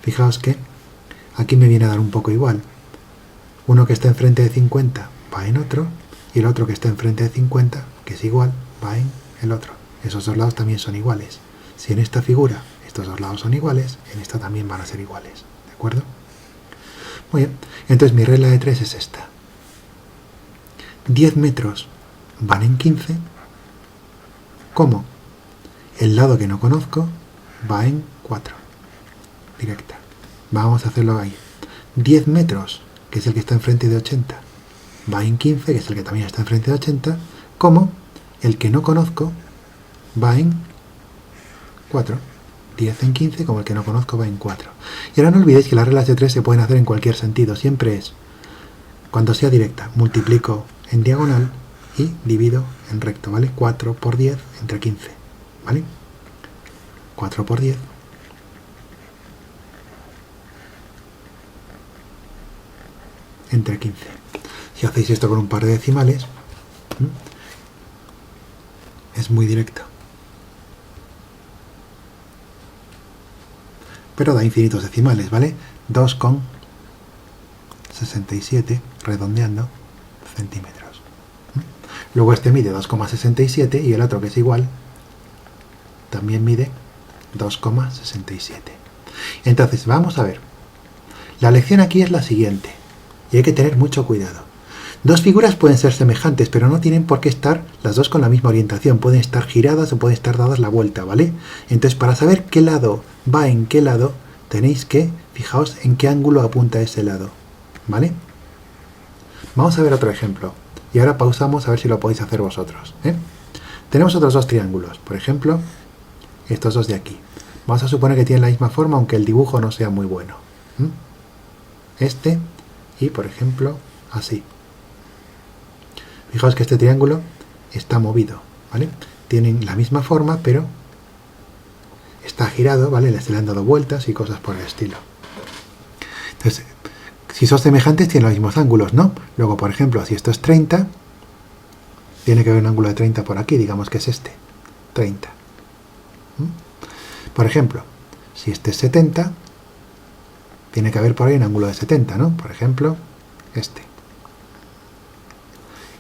Fijaos que aquí me viene a dar un poco igual. Uno que está enfrente de 50 va en otro, y el otro que está enfrente de 50, que es igual, va en el otro. Esos dos lados también son iguales. Si en esta figura estos dos lados son iguales, en esta también van a ser iguales. ¿De acuerdo? Muy bien. Entonces mi regla de 3 es esta. 10 metros van en 15, como el lado que no conozco va en 4. Directa. Vamos a hacerlo ahí. 10 metros, que es el que está enfrente de 80, va en 15, que es el que también está enfrente de 80, como el que no conozco va en 4. 10 en 15, como el que no conozco va en 4. Y ahora no olvidéis que las reglas de 3 se pueden hacer en cualquier sentido. Siempre es, cuando sea directa, multiplico en diagonal y divido en recto, ¿vale? 4 por 10 entre 15, ¿vale? 4 por 10 entre 15. Si hacéis esto con un par de decimales, es muy directo. Pero da infinitos decimales, ¿vale? 2,67, redondeando, centímetros. Luego este mide 2,67 y el otro, que es igual, también mide 2,67. Entonces, vamos a ver. La lección aquí es la siguiente, y hay que tener mucho cuidado. Dos figuras pueden ser semejantes, pero no tienen por qué estar las dos con la misma orientación. Pueden estar giradas o pueden estar dadas la vuelta, ¿vale? Entonces, para saber qué lado va en qué lado, tenéis que fijaos en qué ángulo apunta ese lado, ¿vale? Vamos a ver otro ejemplo. Y ahora pausamos a ver si lo podéis hacer vosotros, ¿eh? Tenemos otros dos triángulos. Por ejemplo, estos dos de aquí. Vamos a suponer que tienen la misma forma, aunque el dibujo no sea muy bueno. Este y, por ejemplo, así. Fijaos que este triángulo está movido, ¿vale? Tienen la misma forma, pero está girado, ¿vale? Le han dado vueltas y cosas por el estilo. Entonces, si son semejantes, tienen los mismos ángulos, ¿no? Luego, por ejemplo, si esto es 30, tiene que haber un ángulo de 30 por aquí, digamos que es este, 30. Por ejemplo, si este es 70, tiene que haber por ahí un ángulo de 70, ¿no? Por ejemplo, este.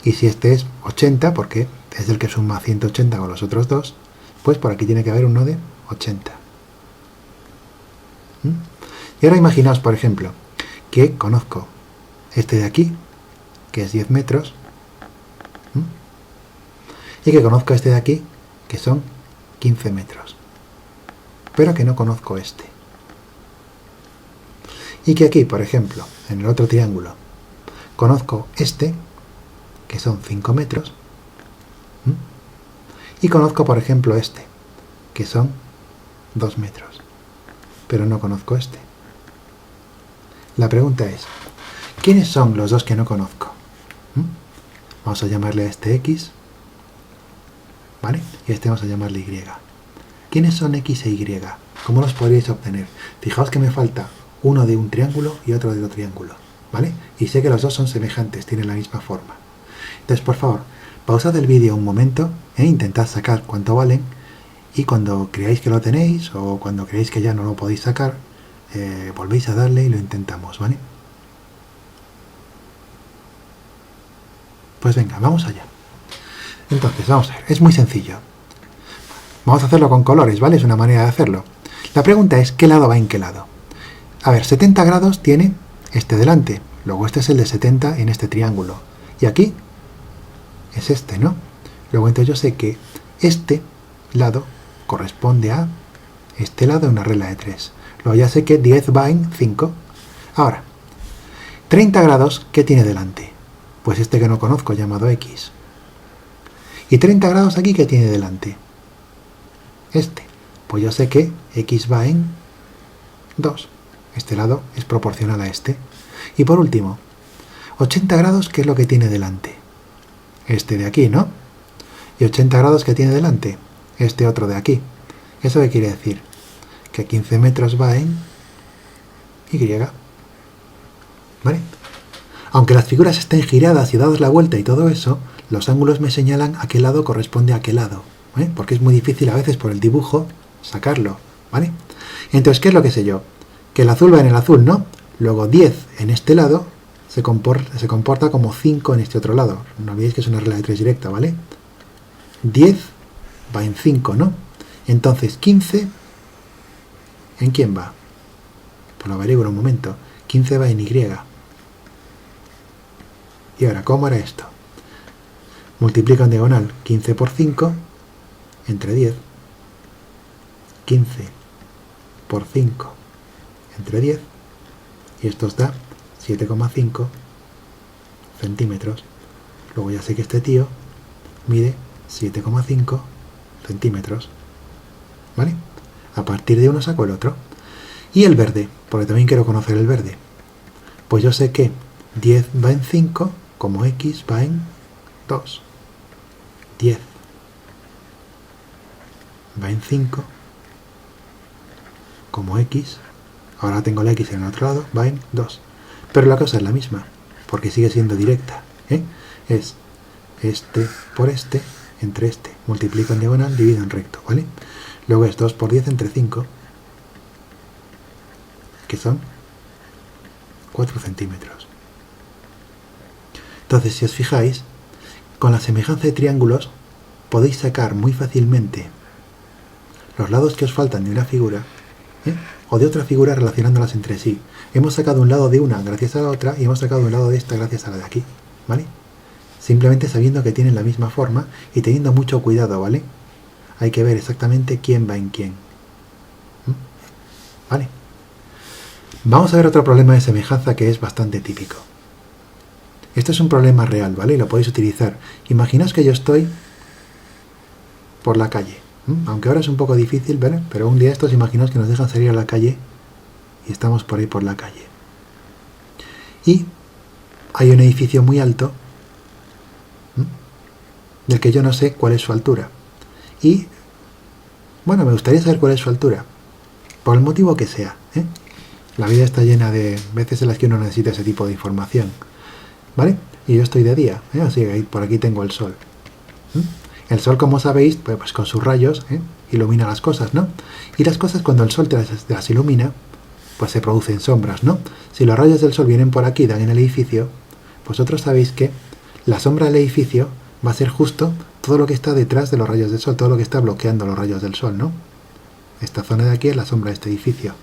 Y si este es 80, porque es el que suma 180 con los otros dos, pues por aquí tiene que haber uno de 80. Y ahora imaginaos, por ejemplo, que conozco este de aquí, que es 10 metros, y que conozco este de aquí, que son 15 metros, pero que no conozco este. Y que aquí, por ejemplo, en el otro triángulo, conozco este, que son 5 metros, y conozco, por ejemplo, este, que son 2 metros, pero no conozco este. La pregunta es, ¿quiénes son los dos que no conozco? Vamos a llamarle a este X, ¿vale? Y a este vamos a llamarle Y. ¿Quiénes son X e Y? ¿Cómo los podríais obtener? Fijaos que me falta uno de un triángulo y otro de otro triángulo, ¿vale? Y sé que los dos son semejantes, tienen la misma forma. Entonces, por favor, pausad el vídeo un momento e intentad sacar cuánto valen, y cuando creáis que lo tenéis o cuando creáis que ya no lo podéis sacar, volvéis a darle y lo intentamos, ¿vale? Pues venga, vamos allá. Entonces, vamos a ver, es muy sencillo. Vamos a hacerlo con colores, ¿vale? Es una manera de hacerlo. La pregunta es, ¿qué lado va en qué lado? A ver, 70 grados tiene este delante, luego este es el de 70 en este triángulo, y aquí es este, ¿no? Luego entonces yo sé que este lado corresponde a este lado en una regla de 3. Luego ya sé que 10 va en 5. Ahora, 30 grados, ¿qué tiene delante? Pues este que no conozco, llamado X. Y 30 grados aquí, ¿qué tiene delante? Este. Pues yo sé que X va en 2. Este lado es proporcional a este. Y por último, 80 grados, ¿qué es lo que tiene delante? Este de aquí, ¿no? Y 80 grados, ¿qué tiene delante? Este otro de aquí. ¿Eso qué quiere decir? Que 15 metros va en Y. ¿Vale? Aunque las figuras estén giradas y dadas la vuelta y todo eso, los ángulos me señalan a qué lado corresponde a qué lado, ¿eh? Porque es muy difícil a veces por el dibujo sacarlo, ¿vale? Entonces, ¿qué es lo que sé yo? Que el azul va en el azul, ¿no? Luego 10 en este lado se comporta como 5 en este otro lado. No olvidéis que es una regla de 3 directa, ¿vale? 10 va en 5, ¿no? Entonces, 15, ¿en quién va? Pues lo averiguo en un momento. 15 va en Y. Y ahora, ¿cómo era esto? Multiplica en diagonal 15 por 5 entre 10. 15 por 5 entre 10. Y esto os da 7,5 centímetros. Luego ya sé que este tío mide 7,5 centímetros. ¿Vale? A partir de uno saco el otro. Y el verde, porque también quiero conocer el verde. Pues yo sé que 10 va en 5, como X va en 2. 10 va en 5, como X, ahora tengo la X en el otro lado, va en 2. Pero la cosa es la misma, porque sigue siendo directa, ¿eh? Es este por este, entre este, multiplico en diagonal, divido en recto, ¿vale? Luego es 2 por 10 entre 5, que son 4 centímetros. Entonces, si os fijáis, con la semejanza de triángulos podéis sacar muy fácilmente los lados que os faltan de una figura, ¿eh? O de otra figura relacionándolas entre sí. Hemos sacado un lado de una gracias a la otra y hemos sacado un lado de esta gracias a la de aquí, ¿vale? Simplemente sabiendo que tienen la misma forma y teniendo mucho cuidado, ¿vale? Hay que ver exactamente quién va en quién. ¿Vale? Vamos a ver otro problema de semejanza que es bastante típico. Esto es un problema real, ¿vale? Y lo podéis utilizar. Imaginaos que yo estoy por la calle. Aunque ahora es un poco difícil, ¿vale? Pero un día estos, imaginaos que nos dejan salir a la calle y estamos por ahí por la calle. Y hay un edificio muy alto del que yo no sé cuál es su altura. Y, bueno, me gustaría saber cuál es su altura. Por el motivo que sea, ¿eh? La vida está llena de veces en las que uno necesita ese tipo de información, ¿vale? Y yo estoy de día, ¿eh? Así que por aquí tengo el sol. El sol, como sabéis, pues con sus rayos, ilumina las cosas, ¿no? Y las cosas, cuando el sol te las ilumina, pues se producen sombras, ¿no? Si los rayos del sol vienen por aquí y dan en el edificio, vosotros sabéis que la sombra del edificio va a ser justo todo lo que está detrás de los rayos del sol, todo lo que está bloqueando los rayos del sol, ¿no? Esta zona de aquí es la sombra de este edificio.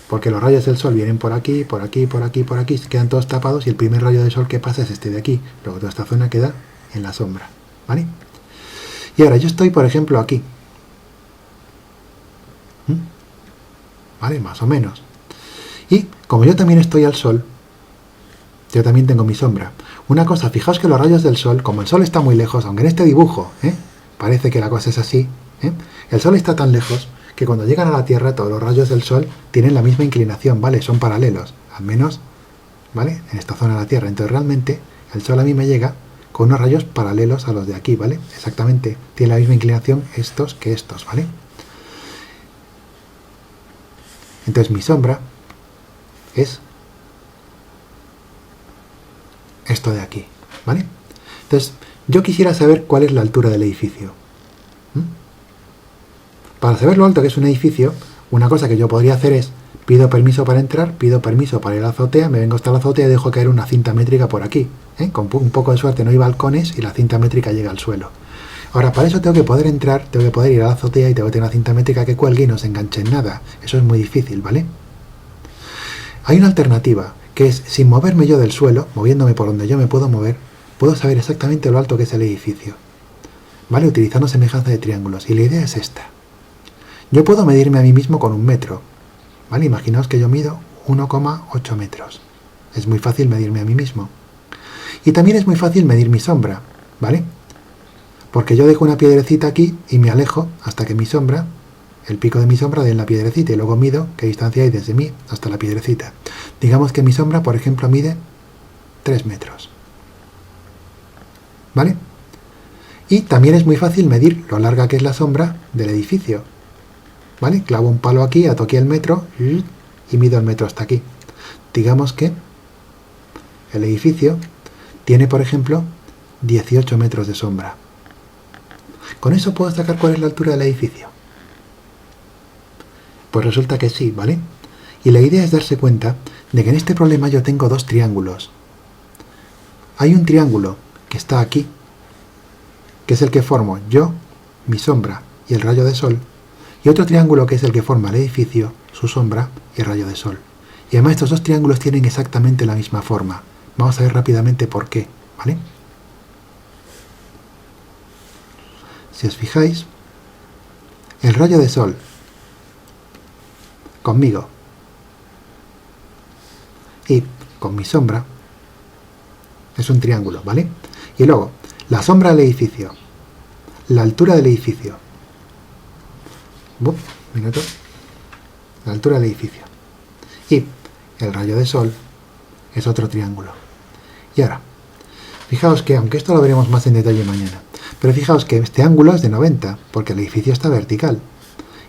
Porque los rayos del sol vienen por aquí, por aquí, por aquí, por aquí, quedan todos tapados y el primer rayo del sol que pasa es este de aquí. Luego toda esta zona queda en la sombra, ¿vale? Y ahora yo estoy, por ejemplo, aquí. ¿Vale? Más o menos. Y como yo también estoy al sol, yo también tengo mi sombra. Una cosa, fijaos que los rayos del sol, como el sol está muy lejos, aunque en este dibujo parece que la cosa es así, el sol está tan lejos que cuando llegan a la Tierra todos los rayos del sol tienen la misma inclinación, ¿vale? Son paralelos, al menos, ¿vale? En esta zona de la Tierra. Entonces realmente el sol a mí me llega con unos rayos paralelos a los de aquí, ¿vale? Exactamente, tiene la misma inclinación estos que estos, ¿vale? Entonces mi sombra es esto de aquí, ¿vale? Entonces yo quisiera saber cuál es la altura del edificio. Para saber lo alto que es un edificio, una cosa que yo podría hacer es, pido permiso para entrar, pido permiso para ir a la azotea, me vengo hasta la azotea y dejo caer una cinta métrica por aquí. Con un poco de suerte no hay balcones y la cinta métrica llega al suelo. Ahora, para eso tengo que poder entrar, tengo que poder ir a la azotea y tengo que tener una cinta métrica que cuelgue y no se enganche en nada. Eso es muy difícil, ¿vale? Hay una alternativa, que es, sin moverme yo del suelo, moviéndome por donde yo me puedo mover, puedo saber exactamente lo alto que es el edificio, ¿vale? Utilizando semejanza de triángulos. Y la idea es esta. Yo puedo medirme a mí mismo con 1 metro, ¿vale? Imaginaos que yo mido 1,8 metros. Es muy fácil medirme a mí mismo. Y también es muy fácil medir mi sombra, ¿vale? Porque yo dejo una piedrecita aquí y me alejo hasta que mi sombra el pico de mi sombra de la piedrecita y luego mido qué distancia hay desde mí hasta la piedrecita. Digamos que mi sombra, por ejemplo, mide 3 metros. ¿Vale? Y también es muy fácil medir lo larga que es la sombra del edificio. ¿Vale? Clavo un palo aquí, ato aquí el metro y mido el metro hasta aquí. Digamos que el edificio tiene, por ejemplo, 18 metros de sombra. ¿Con eso puedo sacar cuál es la altura del edificio? Pues resulta que sí, ¿vale? Y la idea es darse cuenta de que en este problema yo tengo dos triángulos. Hay un triángulo que está aquí, que es el que formo yo, mi sombra y el rayo de sol, y otro triángulo que es el que forma el edificio, su sombra y el rayo de sol. Y además estos dos triángulos tienen exactamente la misma forma. Vamos a ver rápidamente por qué, ¿vale? Si os fijáis, el rayo de sol conmigo y con mi sombra es un triángulo, ¿vale? Y luego, la sombra del edificio, la altura del edificio, la altura del edificio y el rayo de sol es otro triángulo. Y ahora, fijaos que, aunque esto lo veremos más en detalle mañana, pero fijaos que este ángulo es de 90, porque el edificio está vertical.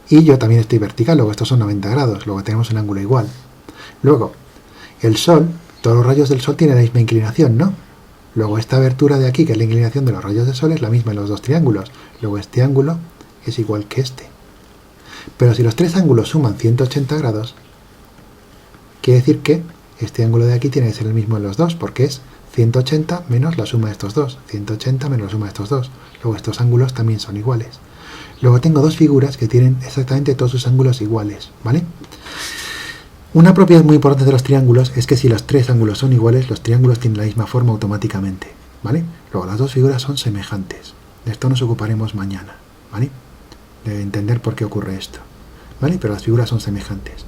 Y yo también estoy vertical, luego estos son 90 grados, luego tenemos un ángulo igual. Luego, el sol, todos los rayos del sol tienen la misma inclinación, ¿no? Luego esta abertura de aquí, que es la inclinación de los rayos del sol, es la misma en los dos triángulos. Luego este ángulo es igual que este. Pero si los tres ángulos suman 180 grados, quiere decir que este ángulo de aquí tiene que ser el mismo en los dos, porque es 180 menos la suma de estos dos. 180 menos la suma de estos dos. Luego estos ángulos también son iguales. Luego tengo dos figuras que tienen exactamente todos sus ángulos iguales, ¿vale? Una propiedad muy importante de los triángulos es que si los tres ángulos son iguales, los triángulos tienen la misma forma automáticamente, ¿vale? Luego las dos figuras son semejantes. De esto nos ocuparemos mañana, ¿vale? De entender por qué ocurre esto, ¿vale? Pero las figuras son semejantes.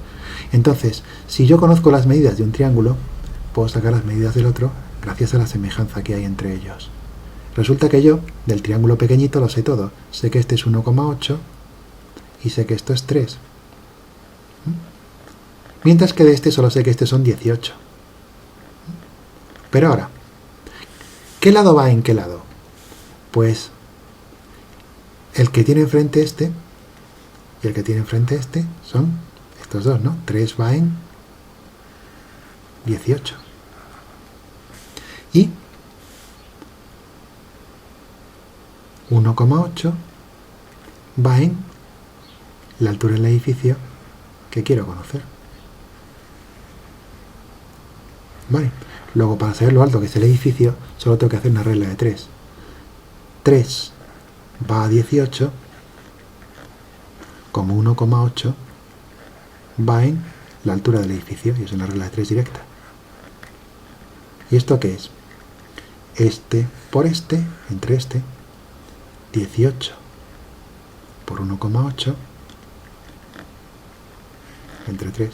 Entonces, si yo conozco las medidas de un triángulo, puedo sacar las medidas del otro gracias a la semejanza que hay entre ellos. Resulta que yo, del triángulo pequeñito, lo sé todo. Sé que este es 1,8 y sé que esto es 3. Mientras que de este solo sé que este son 18. Pero ahora, ¿qué lado va en qué lado? Pues el que tiene enfrente este y el que tiene enfrente este son estos dos, ¿no? 3 va en 18. Y 1,8 va en la altura del edificio que quiero conocer. Vale. Luego, para saber lo alto que es el edificio, solo tengo que hacer una regla de 3. 3 va a 18, como 1,8 va en la altura del edificio, y es una regla de 3 directa. ¿Y esto qué es? Este por este, entre este, 18 por 1,8 entre 3,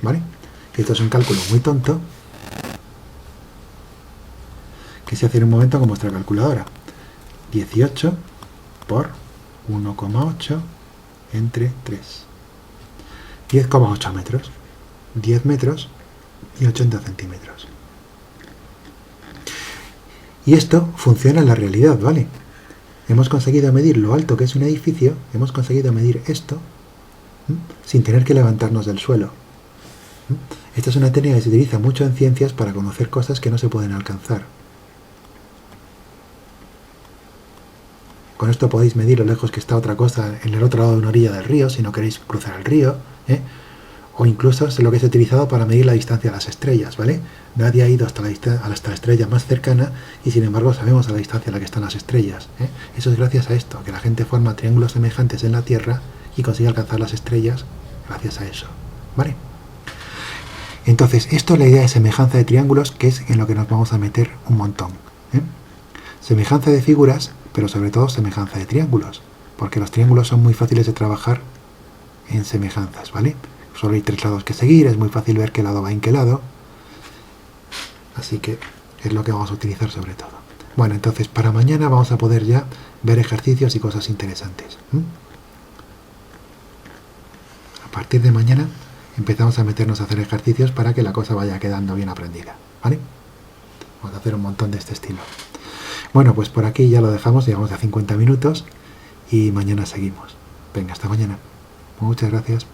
¿vale? Esto es un cálculo muy tonto que se hace en un momento con vuestra calculadora. 18 por 1,8 entre 3. 10,8 metros. 10 metros y 80 centímetros. Y esto funciona en la realidad, ¿vale? Hemos conseguido medir lo alto que es un edificio, hemos conseguido medir esto sin tener que levantarnos del suelo. Esta es una técnica que se utiliza mucho en ciencias para conocer cosas que no se pueden alcanzar. Con esto podéis medir lo lejos que está otra cosa en el otro lado de una orilla del río, si no queréis cruzar el río, o incluso es lo que se ha utilizado para medir la distancia a las estrellas, ¿vale? Nadie ha ido hasta la estrella más cercana y sin embargo sabemos a la distancia a la que están las estrellas. Eso es gracias a esto, que la gente forma triángulos semejantes en la Tierra y consigue alcanzar las estrellas gracias a eso, ¿vale? Entonces, esto es la idea de semejanza de triángulos, que es en lo que nos vamos a meter un montón. Semejanza de figuras, pero sobre todo semejanza de triángulos, porque los triángulos son muy fáciles de trabajar en semejanzas, ¿vale? Solo hay 3 lados que seguir, es muy fácil ver qué lado va en qué lado, así que es lo que vamos a utilizar sobre todo. Bueno, entonces para mañana vamos a poder ya ver ejercicios y cosas interesantes. partir de mañana empezamos a meternos a hacer ejercicios para que la cosa vaya quedando bien aprendida, ¿vale? Vamos a hacer un montón de este estilo. Bueno, pues por aquí ya lo dejamos, llegamos a 50 minutos y mañana seguimos. Venga, hasta mañana. Muchas gracias.